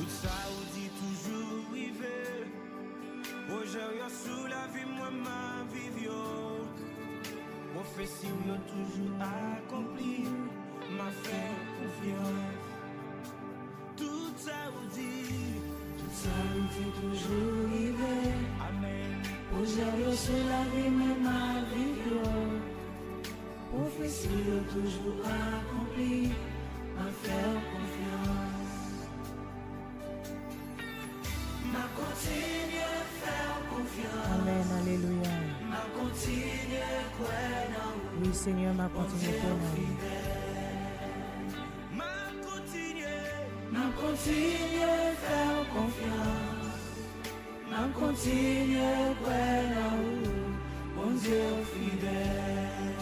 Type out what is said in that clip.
Tout ça ou dit toujours rivé. Aujourd'hui, sous la vie, moi, ma vie, prophétie, toujours accompli. M'a fait confiance. Tout ça ou dit toujours rivé. Amen. Aujourd'hui, sous la vie, moi, ma vie, prophétie, toujours accompli. M'a fait confiance. M'a continué à faire confiance. Amen, alléluia. M'a continué à croire. Oui, Seigneur, m'a continué à croire. M'a continué à faire confiance. M'a continué à croire. Mon Dieu fidèle.